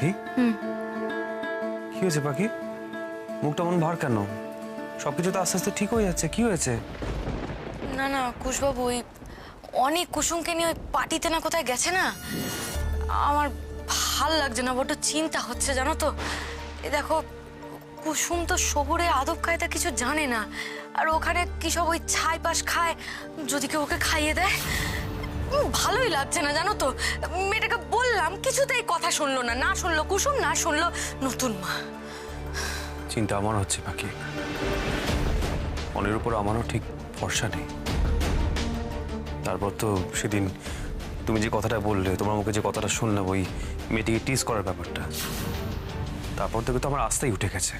পাখি কি হয়েছে পাখি? মুখটা মন ভার কেন? সবকিছু তো আস্তে আস্তে ঠিক হয়ে যাচ্ছে, কি হয়েছে? না না কুশবাবু, ওই অনেক কুসুমকে নিয়ে ওই পার্টিতে না কোথায় গেছে না, আমার ভাল লাগছে না, বড্ড চিন্তা হচ্ছে জানো তো। এ দেখো কুসুম তো শহুরে আদব কায়দা কিছু জানে না, আর ওখানে কি সব ওই ছাই পাশ খায়, যদি কেউ ওকে খাইয়ে দেয় ভালোই লাগছে না জানো তো। মেয়েটাকে বললাম, কিছুতেই কথা শুনলো না, না শুনলো কুসুম, না শুনলো নতুন মা। চিন্তা আমার হচ্ছে পাখি, মনের উপর আমারও ঠিক ভরসা নেই। তারপর তো সেদিন তুমি যে কথাটা বললে, তোমার মুখে যে কথাটা শুনলাম, ওই মেয়েটিকে টিজ করার ব্যাপারটা, তারপর থেকে তো আমার আস্তেই উঠে গেছে।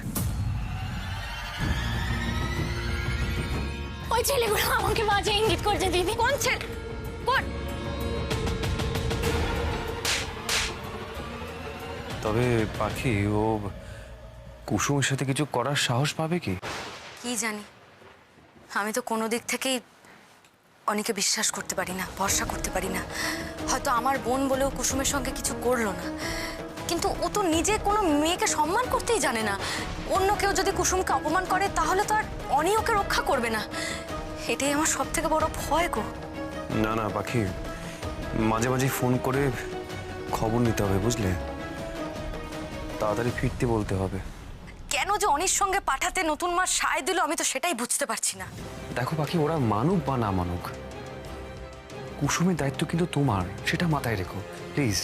ওই ছেলেগুলো আমাকে বাজে ইঙ্গিত করছে দিদি। কোন ছেলে? কোন? তবে পাখি, ও কুসুমের সাথে কিছু করার সাহস পাবে কি? কি জানি, আমি তো কোনো দিক থেকেই অনেকে বিশ্বাস করতে পারি না, ভরসা করতে পারি না। হয়তো আমার বোন বলেও কুসুমের সঙ্গে কিছু করলো না, কিন্তু ও তো নিজে কোনো মেয়েকে সম্মান করতেই জানে না। অন্য কেউ যদি কুসুমকে অপমান করে তাহলে তো আর অনি ওকে রক্ষা করবে না। এটাই আমার সব থেকে বড় ভয় গো। না না পাখি, মাঝে মাঝে ফোন করে খবর নিতে হবে, বুঝলে? তাড়াতাড়ি ফিরতে বলতে হবে। কেন যে অনির সঙ্গে পাঠাতে নতুন মা সায় দিল, আমি তো সেটাই বুঝতে পারছি না। দেখো পাখি, ওরা মানুক বা না মানুক, কুসুমের দায়িত্ব কিন্তু তোমার, সেটা মাথায় রেখো প্লিজ।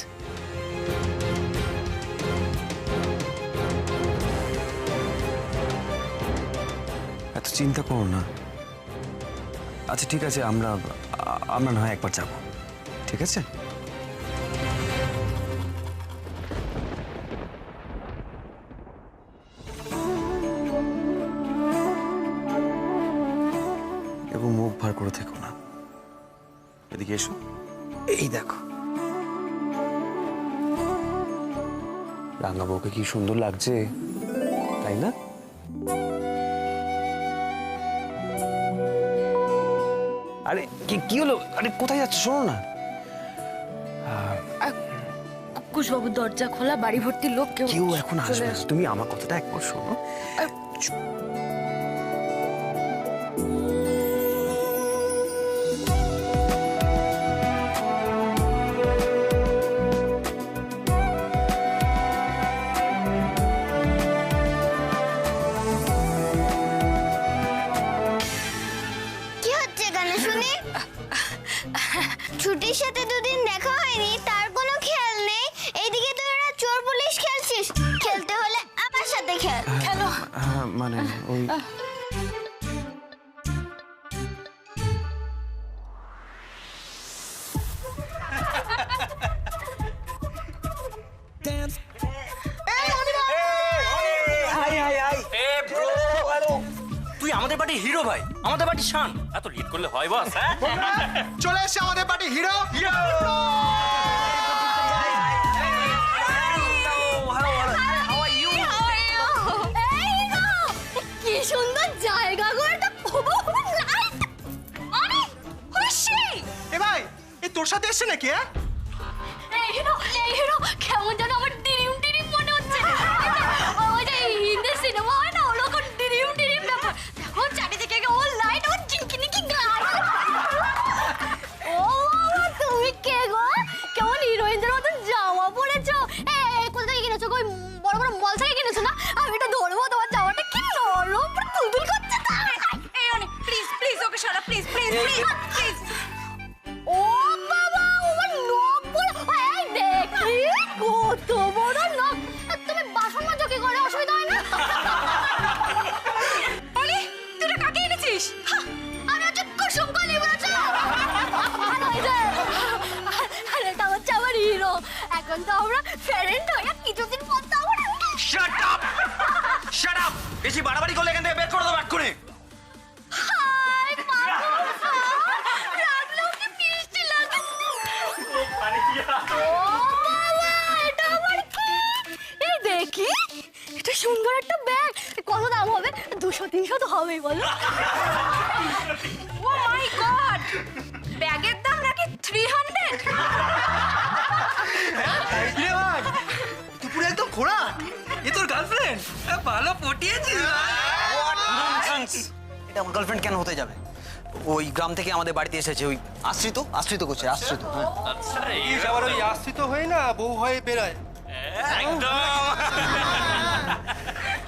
এত চিন্তা করো না। আচ্ছা ঠিক আছে, আমরা না হয় একবার যাবো, ঠিক আছে? এবং মুখ ভার করে থেকো না। এদিকে এসো, এই দেখো রাঙা বউকে কি সুন্দর লাগছে, তাই না? আরে কি হলো? আরে কোথায় যাচ্ছ? শোনো না। কুশবাবুর দরজা খোলা, বাড়ি ভর্তি লোক, কেউ এখন আসবে না, তুমি আমার কথাটা একবার শোনো। কি হচ্ছে গানে শুনি? ছুটির সাথে দুদিন দেখা হয়নি, তার কোনো খেয়াল নেই। এইদিকে তোরা চোর পুলিশ খেলছিস। খেলতে হলে আমার সাথে খেল। খেলো। মানে ওই তুই আমাদের পার্টি হিরো ভাই, আমাদের পার্টি শান। এত লিড করলে হয় বস? চলে এসছে আমাদের পার্টি হিরো। কি সুন্দর জায়গা গো, এটা লাইট। আরে খুশি। এ ভাই, এ তোর সাথে এসছে নাকি? এই হিরো কেমন যেন আমার ডিরিম ডিরিম মনে হচ্ছে। ওই যে হিন্দি সিনেমা হয় না, ওরকম ডিরিম ডিরিম ব্যাপার। দেখো চারিদিকে ও লাইট, ও চিনকিনিকি গান। ও বাবা, তুমি কে গো? কেমন হিরোইনদের মতন জামা পরেছো। কোথা থেকে কিনেছো? ওই বড় বড় মল থেকে কিনেছো না? আমি এটা ধরবো, তোমার জামাটা কি নরম, পুরো তুলতুল করছে। এই অনি, প্লিজ প্লিজ ওকে সরা, প্লিজ প্লিজ প্লিজ প্লিজ। ও বাবা, আমার নখ বড়। এই দেখি কত বড় নখ। তুমি বাসন মাজো কি করে? অসুবিধা হয় না? অলি, তুই এটা কাকে এনেছিস? আমি হচ্ছে কুসুম কলি, বলেছো? ভালো হয়েছে। আর এটা হচ্ছে আমার হিরো। এখন তো আমরা ফ্রেন্ড হয়ে কিছুদিন পর তো আমরা শাট আপ, শাট আপ। বেশি বাড়াবাড়ি করলে এখান থেকে বের করে দেবো এক্ষুনি। হাই পাগল। লাগলো কি মিষ্টি লাগে। ও বাবা, এটা আবার কি? এই দেখি, এটা সুন্দর একটা ব্যাগ। কত দাম হবে? 200-300 তো হবেই, বলো? ও মাই গড, ব্যাগের দাম নাকি 300? এ ভাই, তুই পুরো একদম ভালো পটিয়েছিস এটা আমার গার্লফ্রেন্ড কেন হতে যাবে? ওই গ্রাম থেকে আমাদের বাড়িতে এসেছে, ওই আশ্রিত করছে, আশ্রিত। হ্যাঁ আবার ওই আশ্রিত হয়ে না বউ হয়ে বেরোয়।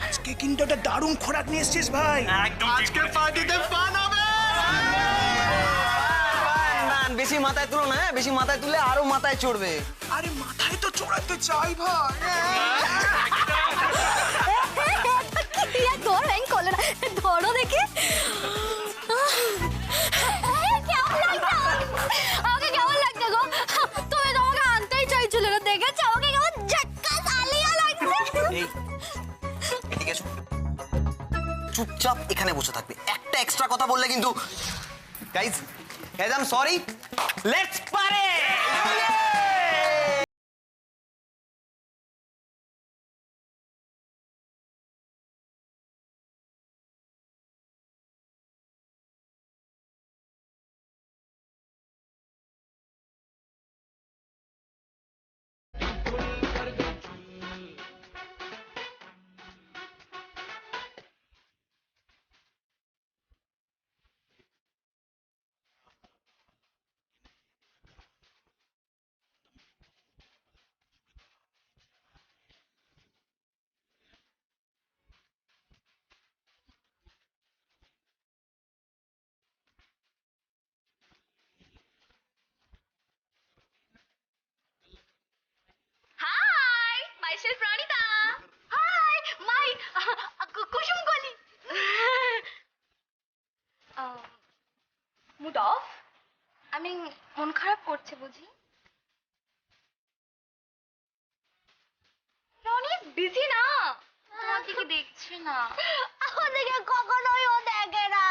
আজকে কিন্তু একটা দারুণ খোরাক নিয়ে এসেছিস ভাই। আজকে পার্টিতে ফান হবে। বেশি মাথায় তুলো না, বেশি মাথায় তুললে আরো মাথায় চড়বে। আরে মাথায় তো চড়াতে চাই ভাই। ধর ব্যাংক করলে না, ধরো দেখি। আমাকে কেমন লাগছে গো? তুমি তো আমাকে আনতেই চাইছিলে না, দেখেছো আমাকে কেমন ঝাক্কাস আলিয়া লাগছে। এই এদিকে এসো। চুপচাপ এখানে বসে থাকবে, একটা এক্সট্রা কথা বললে কিন্তু। Guys I am sorry, let's পারে। Hi, myself Pranita. Hi, my Kushum Koli. Mood off? আমি মন খারাপ করছে বুঝি? অনেক বিজি না, তোমার দিকে দেখছে না। আমাদেরকে কখনোই ও দেখে না।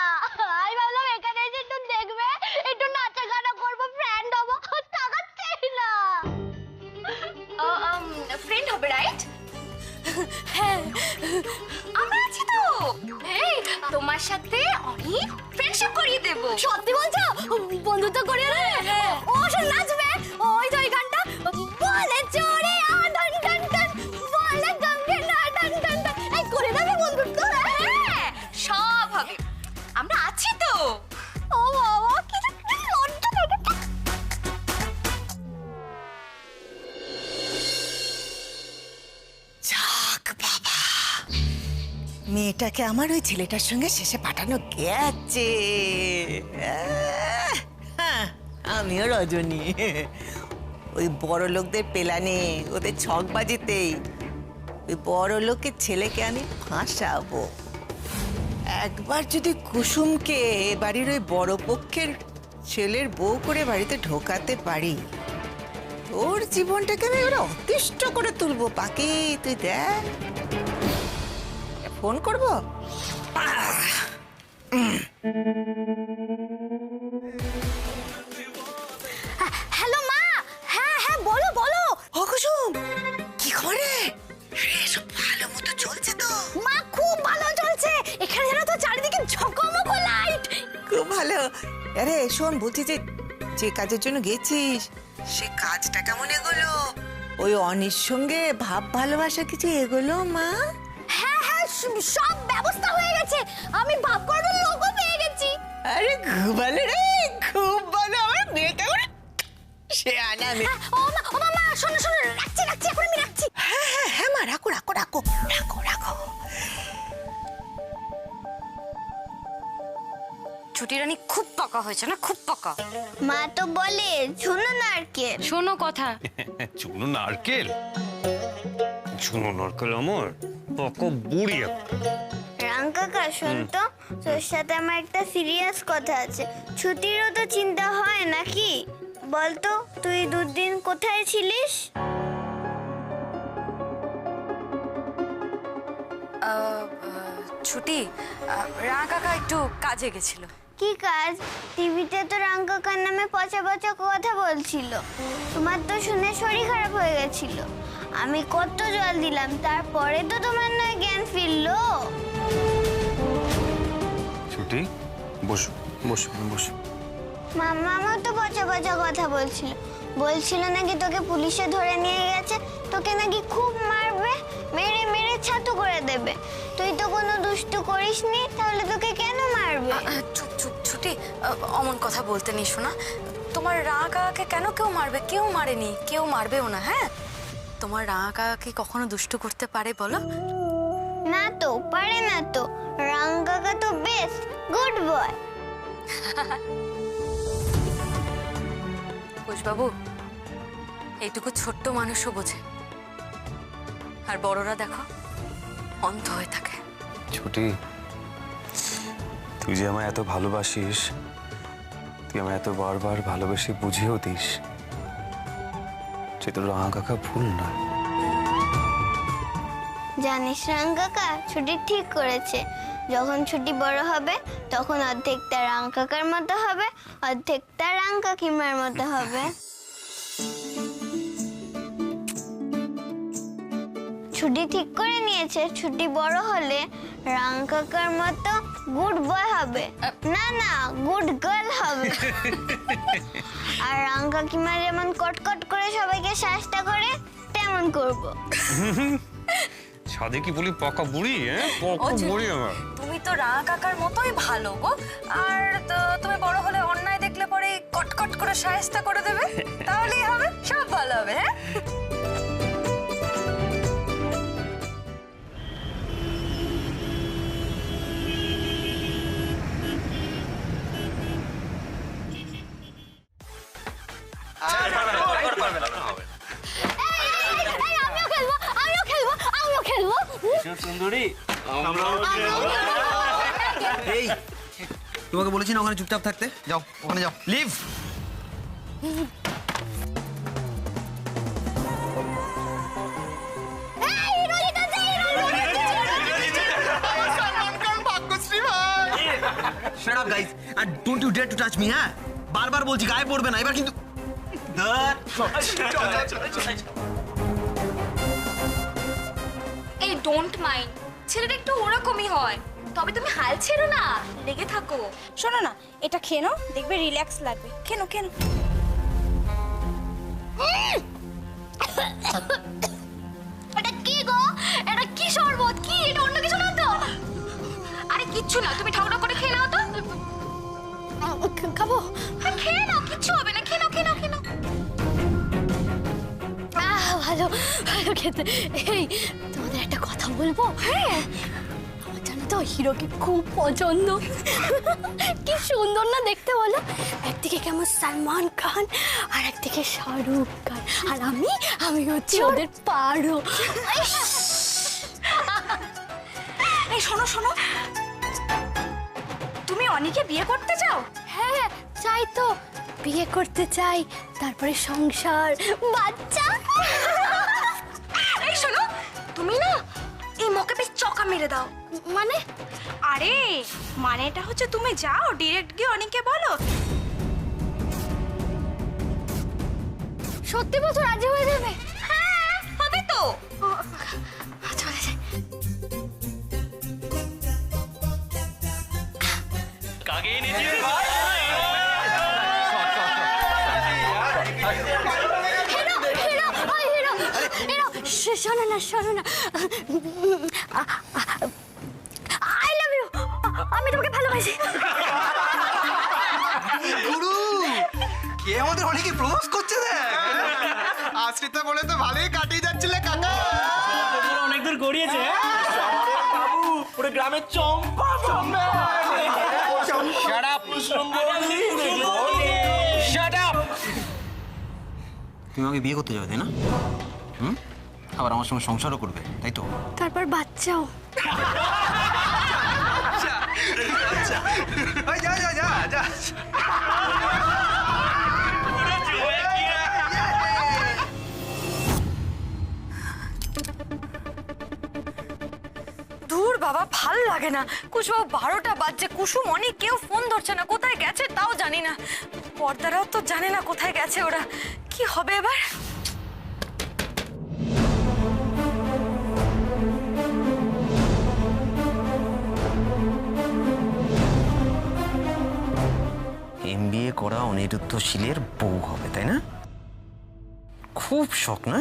আমি ভাবলাম এখানে এসে একটু দেখবে, একটু নাচা গানা করবো, ফ্রেন্ড হবো, তাকাচ্ছেই না। ফ্রেন্ড হবে রাইট? হ্যাঁ, আমরা আছি তো। এই তোমার সাথে অনেক ফ্রেন্ডশিপ করিয়ে দেব। সত্যি বলছো? বন্ধুত্ব করিয়ে দেবে? ও সব নাচবে, ওই তো ওই গানটা বলে চড়ে আডন ডন ডন, বলে গঙ্গে না ডন ডন ডন, এই করে দেবে বন্ধুত্ব। হ্যাঁ, সব হবে, আমরা আছি তো। ও বাবা, কি লজ্জা লাগে। যাক বাবা, মেয়েটাকে আমার ওই ছেলেটার সঙ্গে শেষে পাঠানো গেছে। হ্যাঁ, আমিও রজনী। ওই বড় লোকদের পেলানে, ওদের ছকবাজিতেই ওই বড় লোকের ছেলেকে আমি ফাঁসাবো। একবার যদি কুসুমকে বাড়ির ওই বড় পক্ষের ছেলের বউ করে বাড়িতে ঢোকাতে পারি, তোর জীবনটাকে আমি এবার অতিষ্ঠ করে তুলবো। বাকি তুই দেখ, ফোন করবো। হ্যালো মা। হ্যাঁ হ্যাঁ, বলো বলো। ও কুসুম, কি খবরে? সব ভালো মতো চলছে তো? মা খুব ভালো চলছে, এখানে যেন তো চারিদিকে ঝকমকো লাইট। খুব ভালো। আরে শোন, বলছি যে যে কাজের জন্য গেছিস সে কাজটা কেমন এগোলো? ওই অনির সঙ্গে ভাব ভালোবাসা কিছু এগোলো মা? হ্যাঁ হ্যাঁ, সব ব্যবস্থা হয়ে গেছে, আমি ভাব করার লোকও পেয়ে গেছি। আরে খুব ভালো রে, খুব ভালো। আমার মেয়েটা সে আনা মেয়ে। ও মা মা, শোনো শোনো, রাখছি রাখছি, এখন আমি রাখছি। হ্যাঁ হ্যাঁ হ্যাঁ মা, রাখো রাখো রাখো রাখো রাখো। ছুটি রানী খুব পাকা হয়েছে না, খুব পাকা। মা তো বলে শুনো না আর কে। শোনো কথা। চুনো নারকেল, চুনো নারকেল আমার পাকা বুড়ি একটা। রাং কাকা শোন তো, তোর সাথে আমার একটা সিরিয়াস কথা আছে। ছুটিরও তো চিন্তা হয় নাকি? বলতো তুই দুদিন কোথায় ছিলিস? ছুটি, রা কাকা একটু কাজে গেছিল। কি কাজ? টিভিতে তো রাং কাকার নামে পচা পচা কথা বলছিল। তোমার তো শুনে শরীর খারাপ হয়ে গেছিল। আমি কত জল দিলাম, তারপরে তো তোমার নয় জ্ঞান ফিরলো। ছুটি, বসো বসো বসো। মামাও তো পচা পচা কথা বলছিল নাকি তোকে পুলিশে ধরে নিয়ে গেছে, তোকে নাকি খুব মারবে, মেরে মেরে ছাতু করে দেবে। তুই তো কোনো দুষ্টু করিসনি, তাহলে তোকে কেন মারবে? চুপ চুপ ছুটি, অমন কথা বলতে নেই শোনা। তোমার রাঙা কাকাকে কেন কেউ মারবে? কেউ মারেনি, কেউ মারবেও না। হ্যাঁ, তোমার রাঙা কাকা কি কখনো দুষ্টু করতে পারে বলো? না তো, পারে না তো। রাঙা কাকা তো বেস্ট গুড বয়। কুশবাবু, এইটুকু ছোট্ট মানুষও বোঝে, আর বড়রা দেখো অন্ধ হয়ে থাকে। ছুটি, তুই যে আমায় এত ভালোবাসিস, তুই আমায় এত বারবার ভালোবেসে বুঝিয়েও দিস, সে তোর রাঙা কাকা ভুল না। জানিস রাঙা কাকা ছুটি ঠিক করেছে, যখন ছুটি বড় হবে তখন অর্ধেকটা রাঙা কাকার মতো হবে, অর্ধেকটা রাঙা কাকিমার মতো হবে। ছুটি ঠিক করে নিয়েছে, ছুটি বড় হলে রাঙা কাকার মতো গুড বয় হবে, না না গুড গার্ল হবে। আর রাঙা কাকিমা যেমন কটকট করে সবাইকে শাস্তা করে তেমন করব। সাদে কি বলি পাকা বুড়ি, বুড়ি আমার। তুমি তো রাঙা কাকার মতোই ভালো গো, আর তুমি বড় হলে অন্যায় দেখলে পরে কটকট করে শায়েস্তা করে দেবে, তাহলেই হবে, সব ভালো হবে। হ্যাঁ, আমিও খেলবো। সুন্দরী, এই তোমাকে বলেছি না ওখানে চুপচাপ থাকতে, যাও ওখানে যাও, leave. Shut up guys and don't you dare to touch me, হ্যাঁ? বারবার বলছি গায়ে পড়বে না, এবার কিন্তু এই ডোন্ট মাইন্ড, ছেলেটা একটু ওরকমই হয়, তবে তুমি হাল ছেড়ো না, লেগে থাকো। শোনো না, এটা খেয়ে নাও, দেখবে রিল্যাক্স লাগবে। খেনো খেনো। এটা কি গো? এটা কি শরবত? কি এটা? অন্য কিছু না তো? আরে কিচ্ছু না, তুমি ঠাউরা করে খেয়ে নাও তো। খাবো? হ্যাঁ খেয়ে নাও, কিচ্ছু হবে না, খেয়ে নাও, খেয়ে নাও, খেয়ে নাও। ভালো ভালো খেতে। এই তোমাদের একটা কথা বলবো? হ্যাঁ, আমার জানো তো হিরোকে খুব পছন্দ। কি সুন্দর না দেখতে বলো? একদিকে কেমন সালমান খান, আর একদিকে শাহরুখ খান, আর আমি হচ্ছে ওদের পারো। এই শোনো শোনো, তুমি অনিকে বিয়ে করতে চাও? হ্যাঁ চাই তো, বিয়ে করতে চাই, তারপরে সংসার, বাচ্চা। এই শোনো, তুমি না এই মকে বেশ চকা মেরে দাও। মানে? আরে মানেটা হচ্ছে তুমি যাও ডিরেক্ট গিয়ে অনিকে বলো। সত্যি বলছো রাজি হয়ে যাবে? হ্যাঁ হবে তো। চলে যাই। কাকে এনেছি ভাই? শোনো না, শোনো না, আই লাভ ইউ, আমি তোমাকে ভালোবাসি। গুরু কে আমাদের অনেকে প্রপোজ করছে দেখ। আশ্রিতা বলে তো ভালোই কাটিয়ে যাচ্ছিলে কাকা। অনেক দূর গড়িয়েছে। বাবু পুরো গ্রামের চম্পা চম্পা। Shut up! Shut up! তুমি আমাকে বিয়ে করতে যাবে তাই না? হুম, আবার আমার সঙ্গে সংসারও করবে তাই তো? তারপর বাচ্চাও। যা যা যা যা। দূর বাবা, ভাল লাগে না। কুসুম 12টা বাজছে, কুসুম অনেক কেউ ফোন ধরছে না, কোথায় গেছে তাও জানি না, পর্দারাও তো জানে না কোথায় গেছে ওরা। কি হবে এবার? MBA করা অনিরুদ্ধশীলের বউ হবে তাই না? খুব শখ না?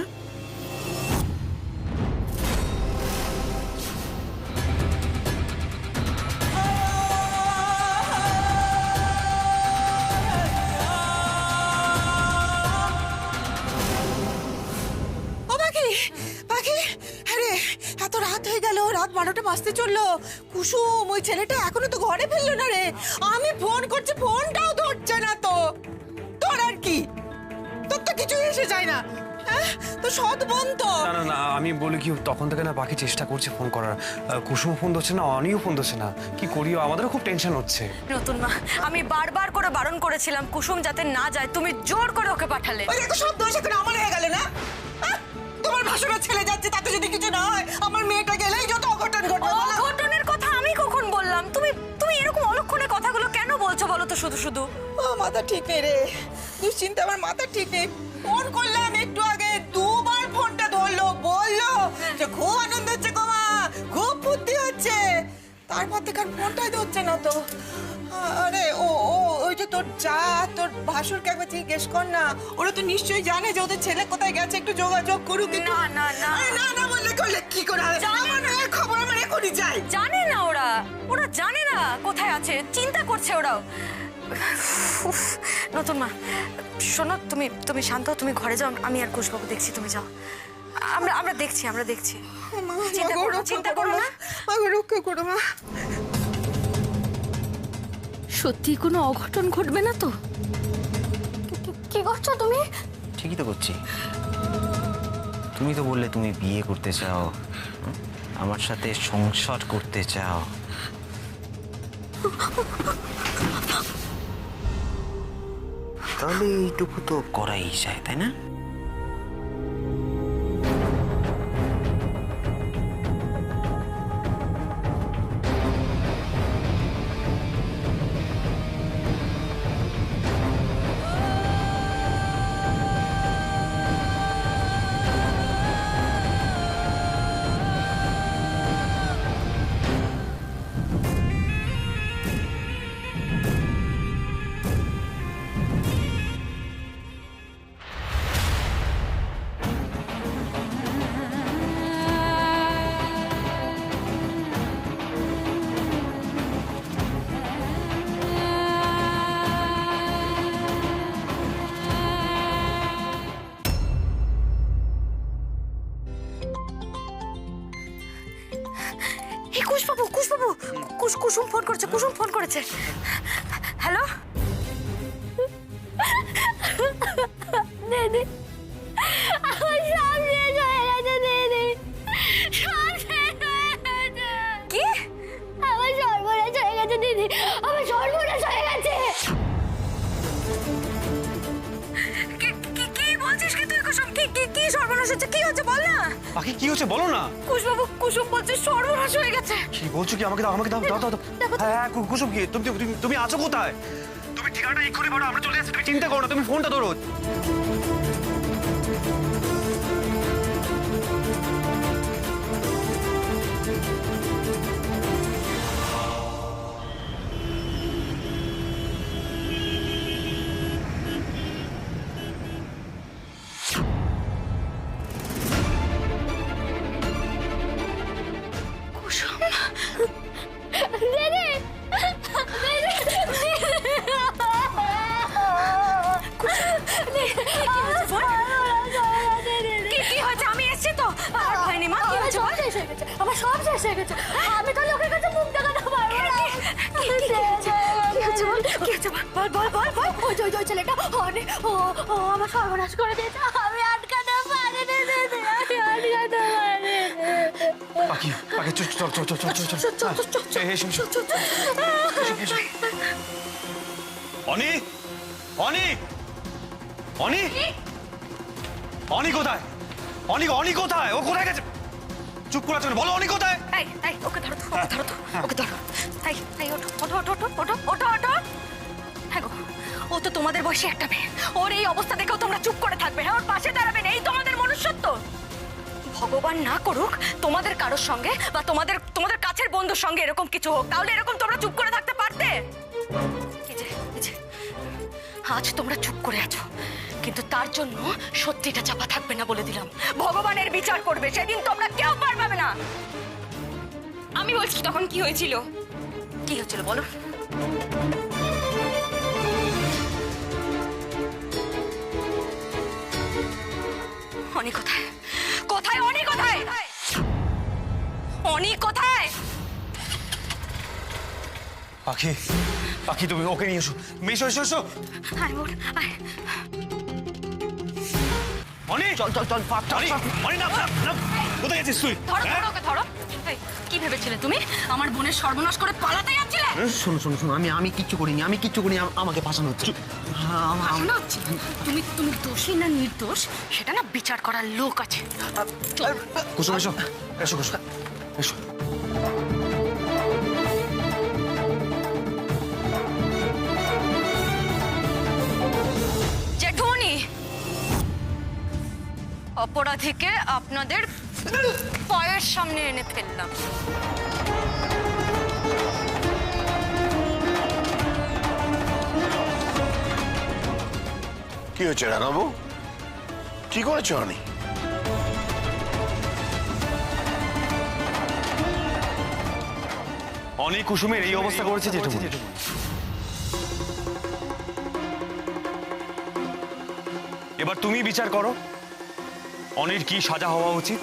কটা বাজতে চললো। কুসুম, ওই ছেলেটা এখনো তো ঘরে ফিরলো না রে। আমি ফোন করছি, ফোনটাও ধরছে না তো। তোর আর কি, তোর তো কিছু এসে যায় না, হ্যাঁ? তো সৎ বোন তো। না না না, আমি বলি কি, তখন থেকে না পাখি চেষ্টা করছে ফোন করার। কুসুম ফোন ধরছে না, অনিও ফোন ধরছে না। কি করিও, আমাদেরও খুব টেনশন হচ্ছে। নতুন মা, আমি বারবার করে বারণ করেছিলাম কুসুম যাতে না যায়, তুমি জোর করে ওকে পাঠালে। ওই দেখো, সব দোষ এখন আমার হয়ে গেল না? তোমার ভাসুরের ছেলে যাচ্ছে, তাতে যদি কিছু না হয়, আমার মেয়েটা গেলেই যত অঘটন ঘটবে। অঘটনের কথা আমি কখন বললাম? তুমি তুমি এরকম অলক্ষণে কথাগুলো কেন বলছো বলো তো শুধু শুধু? ও মাথা ঠিক নেই রে, দুশ্চিন্তা আমার মাথা ঠিক নেই। ফোন করলাম একটু আগে, দুবার ফোনটা ধরলো, বললো যে খুব আনন্দ হচ্ছে গো মা, খুব বুদ্ধি হচ্ছে। তারপর থেকে আর ফোনটাই ধরছে না তো। আরে ও ও ওই যে তোর যা, তোর ভাসুরকে একবার জিজ্ঞেস কর না, ওরা তো নিশ্চয়ই জানে যে ওদের ছেলে কোথায় গেছে, একটু যোগাযোগ করুক। না না না, আরে না না বললে করলে কি করে হবে? আমার এই খবর আমার এখনই চাই। জানে না ওরা, ওরা জানে না কোথায় আছে, চিন্তা করছে ওরাও। উফ, নতুন মা শোনো, তুমি তুমি শান্ত হও, তুমি ঘরে যাও, আমি আর কুশবাবু দেখছি, তুমি যাও। আমরা আমরা দেখছি, আমরা দেখছি। চিন্তা করো না। রক্ষা করো মা। সত্যি কোনো অঘটন ঘটবে না তো? কি করছো তুমি? ঠিকই তো করছি। তুমি তো বললে তুমি বিয়ে করতে চাও, আমার সাথে সংসার করতে চাও। তাহলে এইটুকু তো করাই যায়, তাই না? এই কুশবাবু, কুশবাবু, কুসুম ফোন করেছে, কুসুম ফোন করেছে। হ্যালো দিদি, আমার সব শেষ হয়ে গেছে দিদি, সব শেষ হয়ে গেছে। কি? আমার সর্বনাশ হয়ে গেছে দিদি, আমার সর্বনাশ হয়ে গেছে। কি বলছিস কি তুই কুসুম? কি কি কি সর্বনাশ হচ্ছে? কি হচ্ছে বল না। পাখি কি হচ্ছে বলো না। কুশবাবু, কুসুম বলছে সর্বনাশ হয়ে গেছে। কি বলছো কি? আমাকে দাও, আমাকে দাও, দাও দাও দাও। হ্যাঁ হ্যাঁ, কুসুম কি, তুমি তুমি তুমি আছো কোথায়? তুমি ঠিকানাটা এক্ষুনি বলো, আমরা চলে আসছি। তুমি চিন্তা করো না, তুমি ফোনটা ধরো। আমার সব শেষ হয়ে গেছে, আমি তো লোকের কাছে মুখ দেখাতে পারবো না। বল বল বল বল। ওই ছেলেটা অনেক ও আমার সর্বনাশ করে দিয়েছে, আমি আটকাতে পারি না দিদি, আমি আটকাতে পারি। পাখি পাখি চল চল চল চল চল চল। এসো এসো। অনি, অনি, অনি, অনি কোথায়? অনি, অনি কোথায়? ও কোথায় গেছে? চুপ করে আছো, বলো অনি কোথায়? এই এই ওকে ধরো তো, ওকে ধরো তো, ওকে ধরো। এই এই ওঠো ওঠো ওঠো ওঠো ওঠো ওঠো ওঠো। হ্যাঁ গো, ও তো তোমাদের বয়সী একটা মেয়ে, ওর এই অবস্থা দেখেও তোমরা চুপ করে থাকবে, হ্যাঁ? ওর পাশে দাঁড়াবে না, এই তোমাদের মনুষ্যত্ব। ভগবান না করুক তোমাদের কারোর সঙ্গে বা তোমাদের তোমাদের কাছের বন্ধুর সঙ্গে এরকম কিছু হোক, তাহলে এরকম তোমরা চুপ করে থাকতে পারতে? এই যে আজ তোমরা চুপ করে আছো, কিন্তু তার জন্য সত্যিটা চাপা থাকবে না বলে দিলাম। ভগবানের বিচার করবে, সেদিন তোমরা কেউ পার পাবে না। আমি বলছি তখন কি হয়েছিল? কি হয়েছিল বলো? অনি কোথায়? কোথায় অনি? কোথায় অনি? কোথায়? পাখি পাখি তুমি ওকে নিয়ে এসো এসো এসো এসো আয় বোন আয়। অনেক চল চল চল অনেক নাম নাম কোথায় গেছিস তুই ধরো ধরো ওকে ধরো। এই, কি ভেবেছিলে তুমি আমার বোনের সর্বনাশ করে পালাতে যাচ্ছিলে? শোনো শোনো শোনো আমি কিচ্ছু করিনি আমাকে ফাঁসানো হচ্ছে শোনা হচ্ছে তুমি তুমি দোষী না নির্দোষ সেটা না বিচার করার লোক আছে। কুসুম এসো এসো কুসুম এসো জেঠুমনি, অপরাধীকে আপনাদের পায়ের সামনে এনে ফেললাম। কি হয়েছে রানাবু কি করেছো অনি অনেক কুসুমের এই অবস্থা করেছে জেঠুমনি। এবার তুমি বিচার করো অনির কি সাজা হওয়া উচিত।